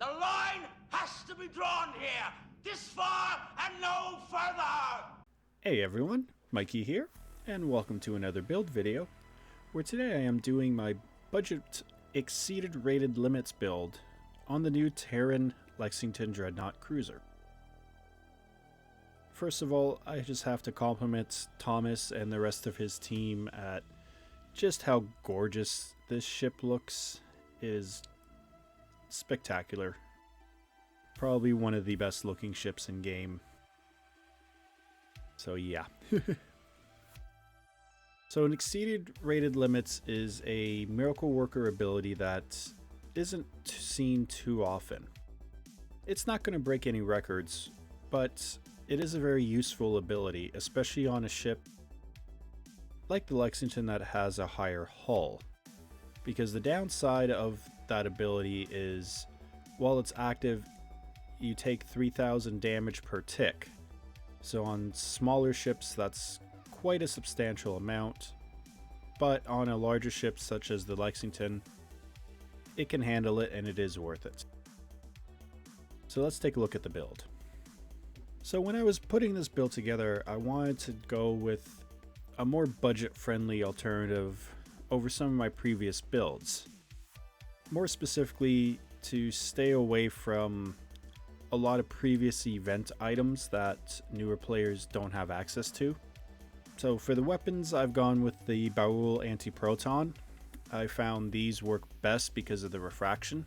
The line has to be drawn here. This far and no further. Hey everyone, Mikey here, and welcome to another build video, where today I am doing my budget exceeded rated limits build on the new Terran Lexington Dreadnought cruiser. First of all, I just have to compliment Thomas and the rest of his team at just how gorgeous this ship looks. It is spectacular. Probably one of the best looking ships in game. So yeah. So an exceeded rated limits is a miracle worker ability that isn't seen too often. It's not going to break any records, but it is a very useful ability, especially on a ship like the Lexington that has a higher hull. Because the downside of that ability is, while it's active, you take 3,000 damage per tick. So on smaller ships that's quite a substantial amount, but on a larger ship such as the Lexington, it can handle it and it is worth it. So let's take a look at the build. So when I was putting this build together, I wanted to go with a more budget-friendly alternative over some of my previous builds. More specifically, to stay away from a lot of previous event items that newer players don't have access to. So for the weapons, I've gone with the Baul Anti-Proton. I found these work best because of the refraction.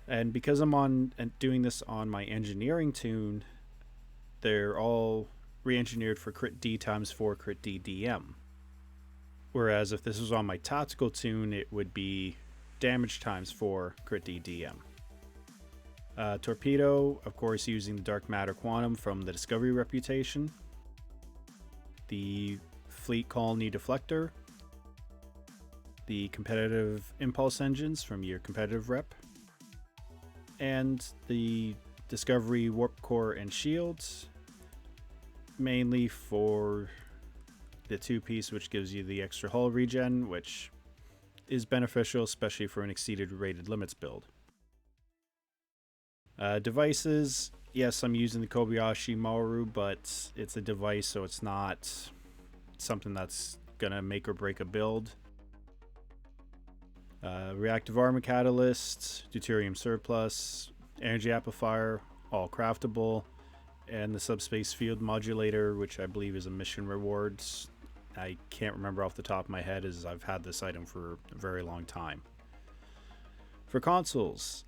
And because I'm doing this on my engineering tune, they're all re-engineered for crit D times 4 crit D DM. Whereas if this was on my tactical tune, it would be damage times 4 crit D DM. Torpedo, of course, using the Dark Matter Quantum from the Discovery reputation. The Fleet Colony Deflector. The competitive impulse engines from your competitive rep. And the Discovery Warp Core and Shields, mainly for the two-piece, which gives you the extra hull regen, which is beneficial, especially for an exceeded rated limits build. Devices, yes, I'm using the Kobayashi Maru, but it's a device, so it's not something that's gonna make or break a build. Reactive armor catalyst, deuterium surplus, energy amplifier, all craftable, and the subspace field modulator, which I believe is a mission rewards. I can't remember off the top of my head, as I've had this item for a very long time. For consoles,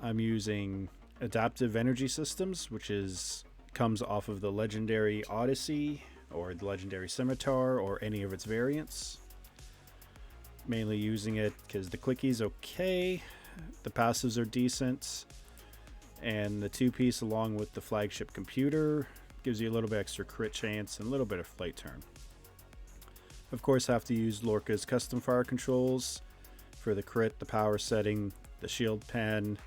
I'm using adaptive energy systems, which comes off of the legendary Odyssey or the legendary Scimitar or any of its variants. Mainly using it because the clickie's okay, the passives are decent, and the two-piece along with the flagship computer gives you a little bit extra crit chance and a little bit of flight turn. Of course, have to use Lorca's custom fire controls for the crit, the power setting, the shield pen,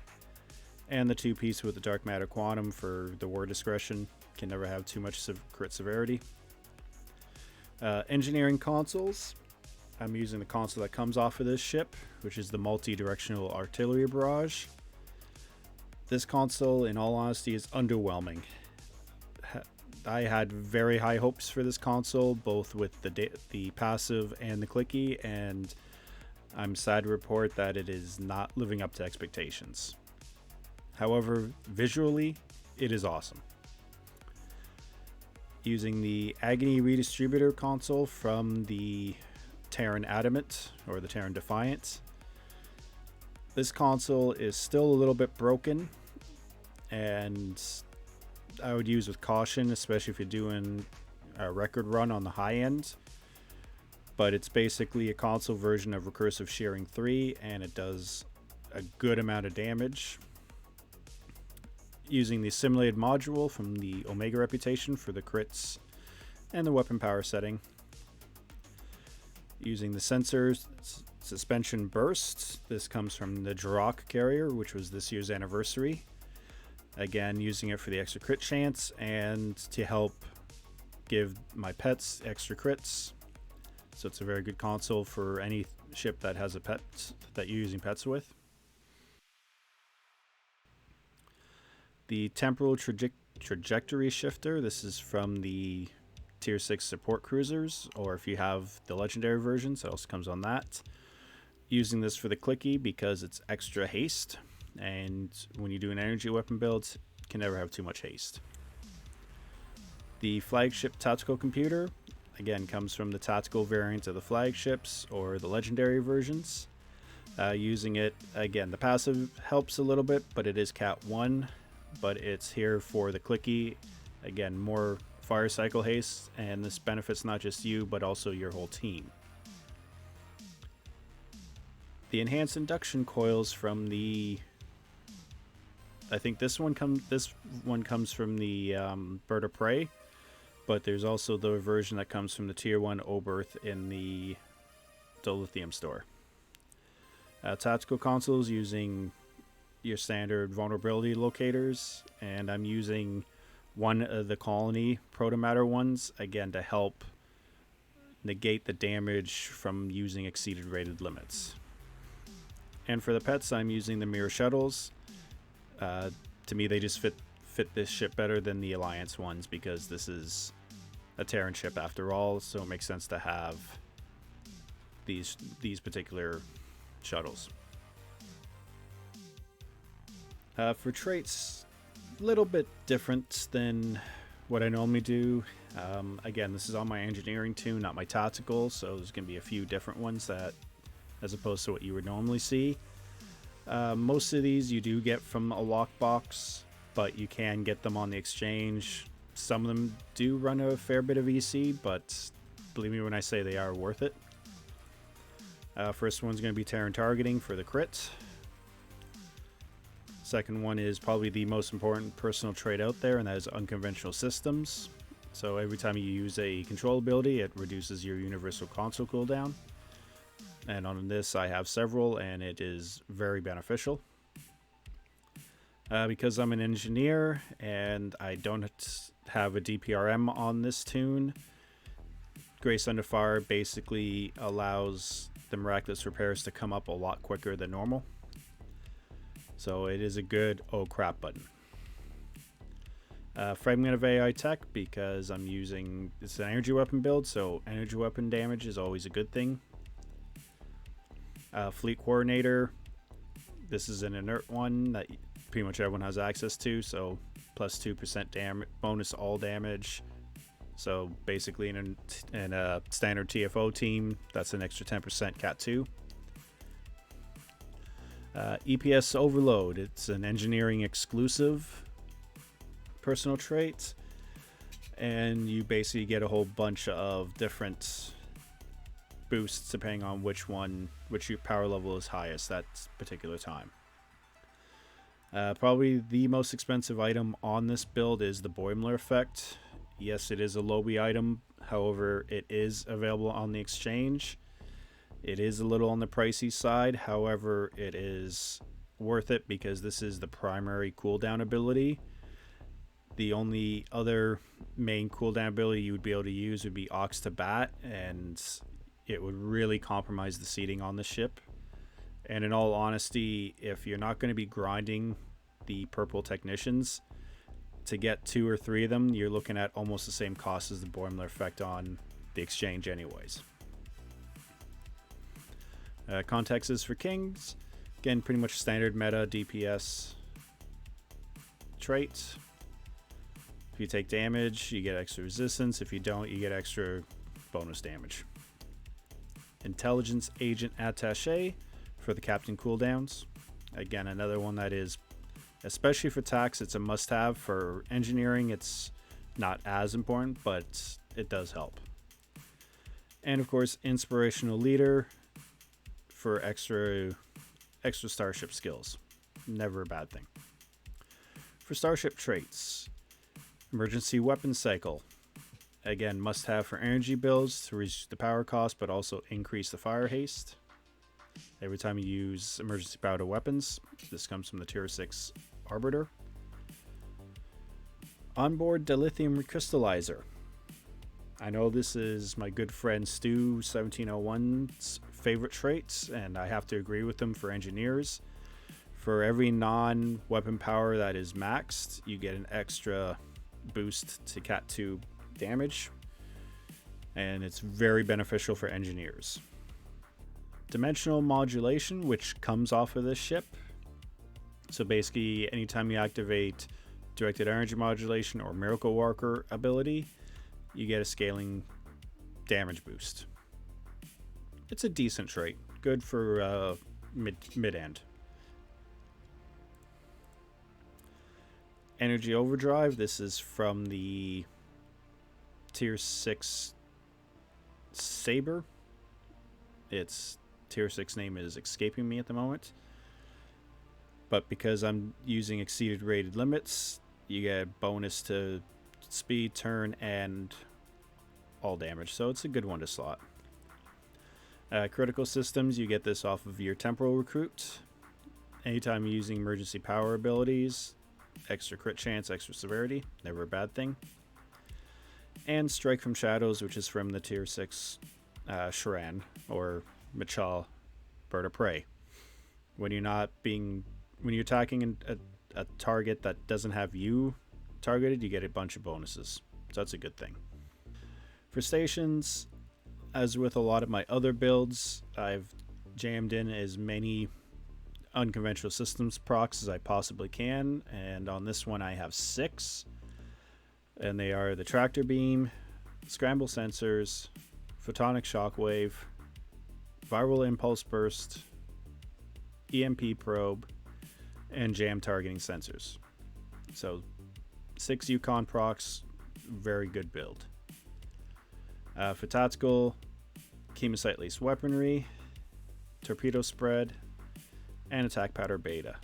and the two-piece with the Dark Matter Quantum for the war discretion. Can never have too much crit severity. Engineering consoles. I'm using the console that comes off of this ship, which is the multi-directional artillery barrage. This console, in all honesty, is underwhelming. I had very high hopes for this console, both with the passive and the clicky, and I'm sad to report that it is not living up to expectations. However, visually, it is awesome. Using the Agony Redistributor console from the Terran Adamant or the Terran Defiant. This console is still a little bit broken, and I would use with caution, especially if you're doing a record run on the high end. But it's basically a console version of Recursive Shearing 3, and it does a good amount of damage. Using the simulated module from the Omega reputation for the crits and the weapon power setting. Using the sensors suspension burst. This comes from the Jirok carrier, which was this year's anniversary. Again, using it for the extra crit chance and to help give my pets extra crits. So it's a very good console for any ship that has a pet that you're using pets with. The temporal trajectory shifter. This is from the Tier 6 support cruisers, or if you have the legendary versions, it also comes on that. Using this for the clicky because it's extra haste, and when you do an energy weapon build, you can never have too much haste. The flagship tactical computer, again, comes from the tactical variant of the flagships or the legendary versions. Using it, again, the passive helps a little bit, but it is Cat 1, but it's here for the clicky. Again, more fire cycle haste, and this benefits not just you but also your whole team. The enhanced induction coils from the, I think this one comes from the Bird of Prey, but there's also the version that comes from the Tier 1 Oberth in the Dilithium store. Tactical consoles using your standard vulnerability locators, and I'm using one of the colony protomatter ones, again, to help negate the damage from using exceeded rated limits. And for the pets, I'm using the mirror shuttles. To me, they just fit this ship better than the Alliance ones because this is a Terran ship after all, so it makes sense to have these particular shuttles. For traits, a little bit different than what I normally do. Again, this is on my engineering toon, not my tactical, so there's going to be a few different ones that, as opposed to what you would normally see. Most of these you do get from a lockbox, but you can get them on the exchange. Some of them do run a fair bit of EC, but believe me when I say they are worth it. First one's going to be Terran targeting for the crit. Second one is probably the most important personal trait out there, and that is unconventional systems. So every time you use a control ability, it reduces your universal console cooldown. And on this I have several, and it is very beneficial. Because I'm an engineer and I don't have a DPRM on this toon, Grace Under Fire basically allows the miraculous repairs to come up a lot quicker than normal. So it is a good oh crap button. Fragment of AI tech, because I'm using, it's an energy weapon build, so energy weapon damage is always a good thing. Fleet coordinator, this is an inert one that pretty much everyone has access to, so plus 2% damage, bonus all damage. So basically in a standard TFO team, that's an extra 10% Cat 2. EPS Overload, it's an engineering exclusive personal trait, and you basically get a whole bunch of different boosts depending on which your power level is highest that particular time. Probably the most expensive item on this build is the Boimler effect. Yes, it is a lobby item, however it is available on the exchange. It is a little on the pricey side, however it is worth it because this is the primary cooldown ability. The only other main cooldown ability you would be able to use would be Ox to Bat, and it would really compromise the seating on the ship. And in all honesty, if you're not going to be grinding the purple technicians, to get 2 or 3 of them, you're looking at almost the same cost as the Boimler effect on the exchange anyways. Context is for Kings. Again, pretty much standard meta DPS trait. If you take damage, you get extra resistance. If you don't, you get extra bonus damage. Intelligence Agent Attaché for the Captain cooldowns. Again, another one that is, especially for tax, it's a must-have. For engineering, it's not as important, but it does help. And of course, Inspirational Leader for extra starship skills. Never a bad thing. For starship traits, Emergency Weapon Cycle. Again, must have for energy builds to reduce the power cost, but also increase the fire haste. Every time you use emergency power to weapons, this comes from the Tier 6 Arbiter. Onboard Dilithium Recrystallizer. I know this is my good friend Stu1701's favorite traits, and I have to agree with him for engineers. For every non-weapon power that is maxed, you get an extra boost to Cat 2 damage, and it's very beneficial for engineers. Dimensional modulation, which comes off of this ship. So basically, anytime you activate directed energy modulation or miracle worker ability, you get a scaling damage boost. It's a decent trait, good for mid-end. Energy overdrive, this is from the tier 6 Saber. Its tier 6 name is escaping me at the moment. But because I'm using exceeded rated limits, you get a bonus to speed, turn, and all damage. So it's a good one to slot. Critical systems, you get this off of your temporal recruit. Anytime you're using emergency power abilities, extra crit chance, extra severity, never a bad thing. And strike from shadows, which is from the tier 6 Sharan or Machal bird of prey. When you're attacking a target that doesn't have you targeted, you get a bunch of bonuses. So that's a good thing. For stations, as with a lot of my other builds, I've jammed in as many unconventional systems procs as I possibly can, and on this one I have 6, and they are the tractor beam, scramble sensors, photonic shockwave, viral impulse burst, EMP probe, and jam targeting sensors. So 6 Yukon procs, very good build. For tactical, chemocyte laced weaponry, torpedo spread, and attack powder beta.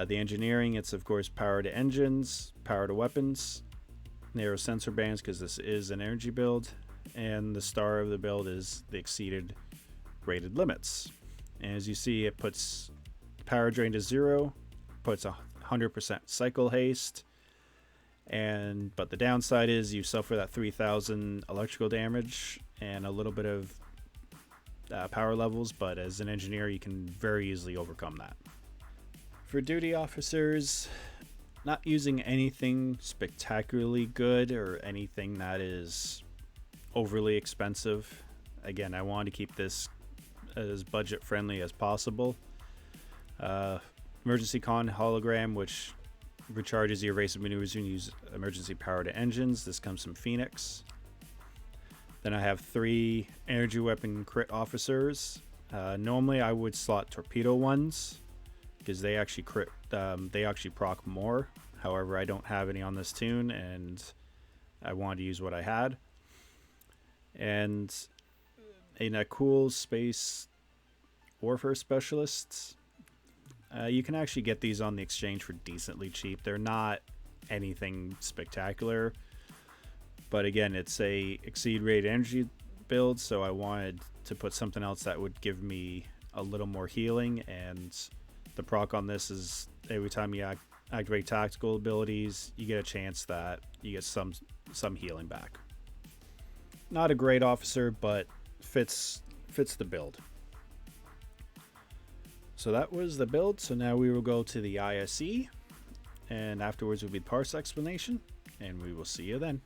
The engineering, it's of course power to engines, power to weapons, narrow sensor bands because this is an energy build, and the star of the build is the exceeded rated limits. And as you see, it puts power drain to 0, puts 100% cycle haste, but the downside is you suffer that 3000 electrical damage and a little bit of power levels, but as an engineer you can very easily overcome that. For duty officers, not using anything spectacularly good or anything that is overly expensive. Again, I want to keep this as budget friendly as possible. Emergency con hologram, which recharges your evasive maneuvers when you use emergency power to engines. This comes from Phoenix. Then I have 3 energy weapon crit officers. Normally I would slot torpedo ones because they actually crit. They actually proc more. However, I don't have any on this tune, and I wanted to use what I had. And in a cool space warfare specialists, you can actually get these on the exchange for decently cheap. They're not anything spectacular, but again, it's a exceed rated energy build, so I wanted to put something else that would give me a little more healing. And the proc on this is every time you activate tactical abilities, you get a chance that you get some healing back. Not a great officer, but fits the build. So that was the build. So now we will go to the ISE, and afterwards will be the parse explanation, and we will see you then.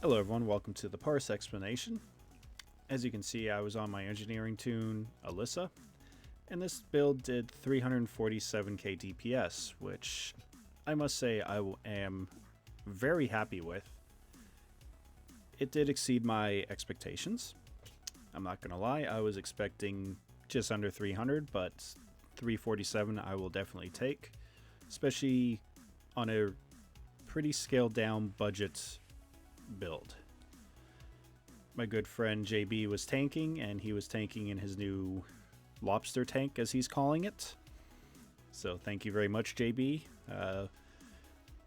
Hello everyone, welcome to the parse explanation. As you can see, I was on my engineering tune, Alyssa, and this build did 347k DPS, which I must say I am very happy with. It did exceed my expectations. I'm not gonna lie, I was expecting just under 300, but 347 I will definitely take, especially on a pretty scaled down budget build. My good friend JB was tanking, and he was tanking in his new lobster tank, as he's calling it. So thank you very much, JB.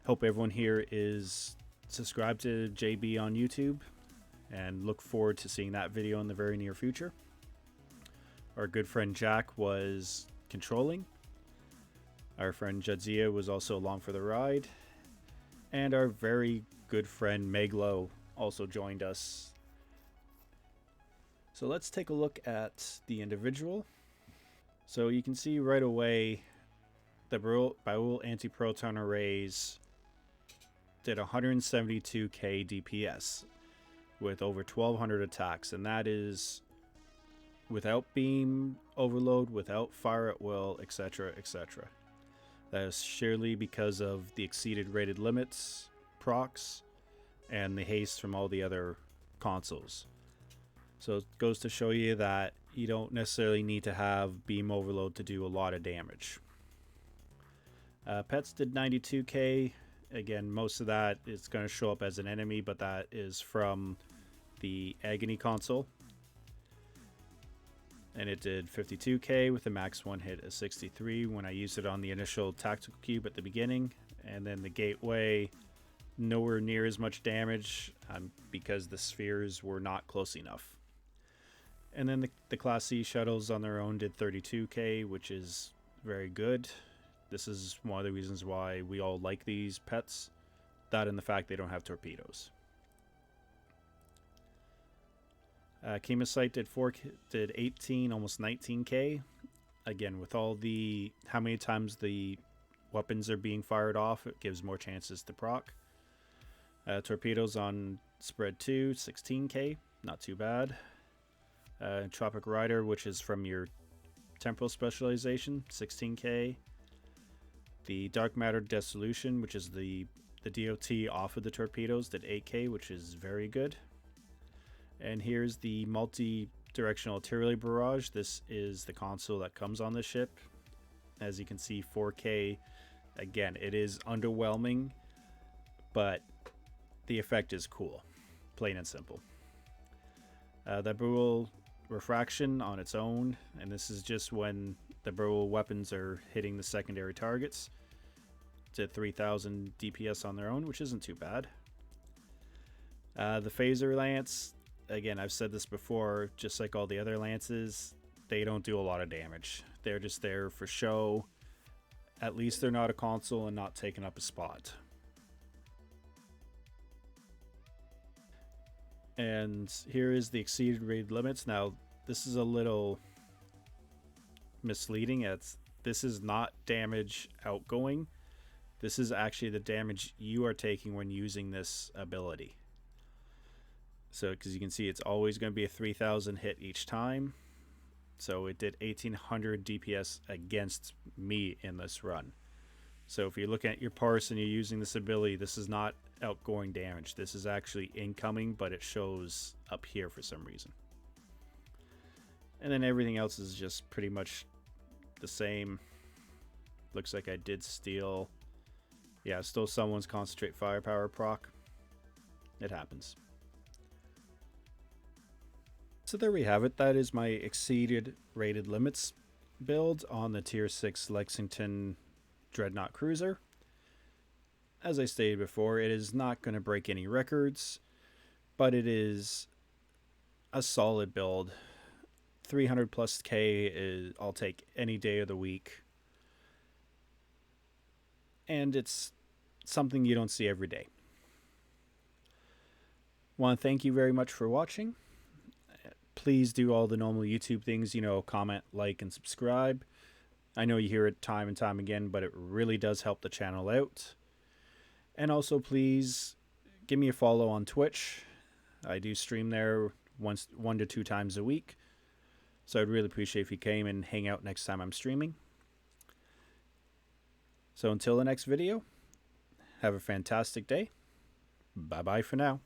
Hope everyone here is subscribed to JB on YouTube, and look forward to seeing that video in the very near future. Our good friend Jack was controlling. Our friend Jadzia was also along for the ride. And our very good friend Meglo also joined us. So let's take a look at the individual. So you can see right away the Baul anti-proton arrays did 172k DPS with over 1200 attacks, and that is without beam overload, without fire at will, etc, etc. That is surely because of the exceeded rated limits, procs, and the haste from all the other consoles. So it goes to show you that you don't necessarily need to have beam overload to do a lot of damage. Pets did 92k. Again, most of that is going to show up as an enemy, but that is from the Agony console. And it did 52k with a max one hit of 63 when I used it on the initial tactical cube at the beginning. And then the gateway, nowhere near as much damage because the spheres were not close enough. And then the Class C shuttles on their own did 32k, which is very good. This is one of the reasons why we all like these pets. That and the fact they don't have torpedoes. Chemocyte did 18, almost 19k. Again, with all the how many times the weapons are being fired off, it gives more chances to proc. Torpedoes on spread 2, 16k, not too bad. Tropic Rider, which is from your temporal specialization, 16k. The Dark Matter Dissolution, which is the DOT off of the torpedoes, did 8k, which is very good. And here's the multi-directional artillery barrage. This is the console that comes on the ship. As you can see, 4k. Again, it is underwhelming, but the effect is cool, plain and simple. The Baul refraction on its own, and this is just when the Baul weapons are hitting the secondary targets. Did 3000 DPS on their own, which isn't too bad. The Phaser Lance, again, I've said this before, just like all the other lances, they don't do a lot of damage. They're just there for show. At least they're not a console and not taking up a spot. And here is the exceeded raid limits. Now, this is a little misleading. This is not damage outgoing. This is actually the damage you are taking when using this ability. So, because you can see it's always going to be a 3000 hit each time. So it did 1800 DPS against me in this run. So if you're looking at your parse and you're using this ability, this is not outgoing damage. This is actually incoming, but it shows up here for some reason. And then everything else is just pretty much the same. Looks like I did steal. Yeah, still someone's concentrate firepower proc. It happens. So there we have it. That is my exceeded rated limits build on the tier 6 Lexington Dreadnought Cruiser. As I stated before, it is not going to break any records, but it is a solid build. 300 plus K is I'll take any day of the week. And it's something you don't see every day. Want to thank you very much for watching. Please do all the normal YouTube things, you know, comment, like, and subscribe. I know you hear it time and time again, but it really does help the channel out. And also please give me a follow on Twitch. I do stream there 1 to 2 times a week. So I'd really appreciate if you came and hang out next time I'm streaming. So until the next video, have a fantastic day. Bye-bye for now.